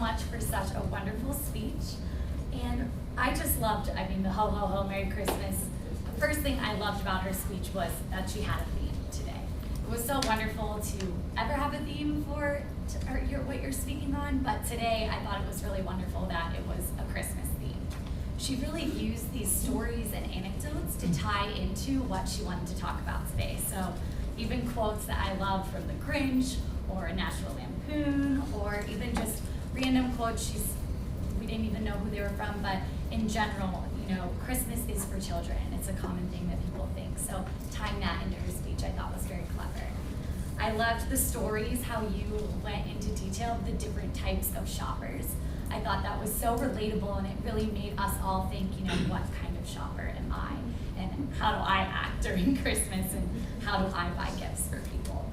much for such a wonderful speech. And I just loved, the ho, ho, ho, Merry Christmas. The first thing I loved about her speech was that she had a theme today. It was so wonderful to ever have a theme for what you're speaking on, but today I thought it was really wonderful that it was a Christmas theme. She really used these stories and anecdotes to tie into what she wanted to talk about today. So even quotes that I love from The Grinch, or a National Lampoon, or even just random quotes. We didn't even know who they were from, but in general, Christmas is for children. It's a common thing that people think. So tying that into her speech I thought was very clever. I loved the stories, how you went into detail of the different types of shoppers. I thought that was so relatable, and it really made us all think, what kind of shopper am I? And how do I act during Christmas? And how do I buy gifts for people?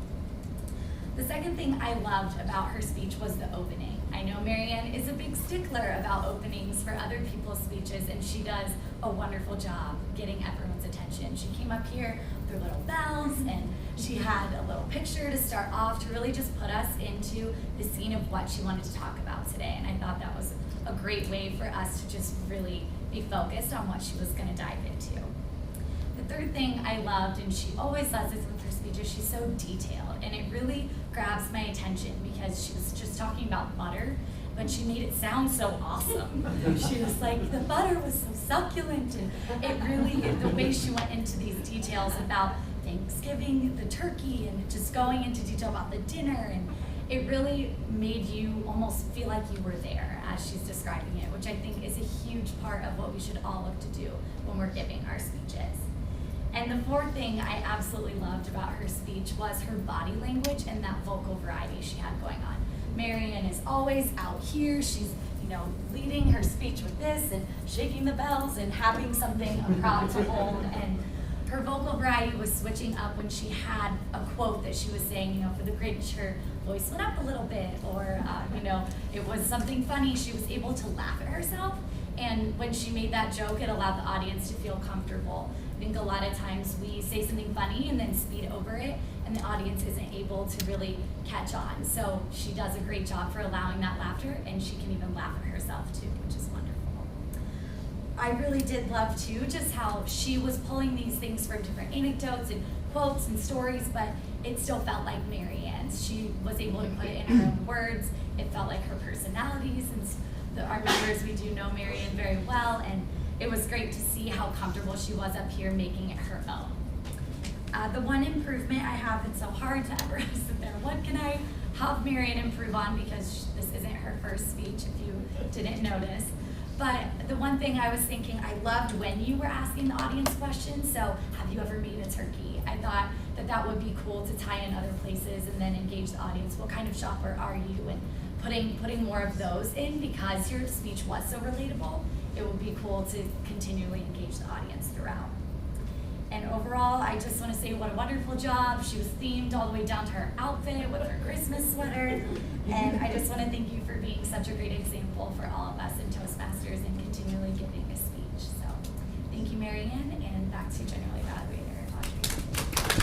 The second thing I loved about her speech was the opening. I know Mary Anne is a big stickler about openings for other people's speeches, and she does a wonderful job getting everyone's attention. She came up here with her little bells, and she had a little picture to start off to really just put us into the scene of what she wanted to talk about today. And I thought that was a great way for us to just really be focused on what she was going to dive into. The third thing I loved, and she always does this with her speeches, she's so detailed, and it really grabs my attention because she was just talking about butter, but she made it sound so awesome. She was like, the butter was so succulent, and it really, the way she went into these details about Thanksgiving, the turkey, and just going into detail about the dinner, and it really made you almost feel like you were there as she's describing it, which I think is a huge part of what we should all look to do when we're giving our speeches. And the fourth thing I absolutely loved about her speech was her body language and that vocal variety she had going on. Mary Anne is always out here. She's, leading her speech with this and shaking the bells and having something, a prop to hold. And her vocal variety was switching up when she had a quote that she was saying, for the Grinch, her voice went up a little bit, or, it was something funny. She was able to laugh at herself. And when she made that joke, it allowed the audience to feel comfortable. I think a lot of times we say something funny and then speed over it, and the audience isn't able to really catch on. So she does a great job for allowing that laughter, and she can even laugh at herself too, which is wonderful. I really did love too just how she was pulling these things from different anecdotes and quotes and stories, but it still felt like Mary Anne's. She was able to put it in her own words. It felt like her personality, since our members, we do know Mary Anne very well, and it was great to see how comfortable she was up here making it her own. The one improvement I have, it's so hard to ever sit there, what can I have Mary Anne improve on, because this isn't her first speech, if you didn't notice. But the one thing I was thinking, I loved when you were asking the audience questions. So have you ever made a turkey? I thought that would be cool to tie in other places and then engage the audience. What kind of shopper are you? And putting more of those in, because your speech was so relatable, it would be cool to continually engage the audience throughout. And overall, I just want to say what a wonderful job. She was themed all the way down to her outfit with her Christmas sweater. And I just want to thank you for being such a great example for all of us in Toastmasters and continually giving a speech. So thank you, Mary Anne, and back to General Evaluator.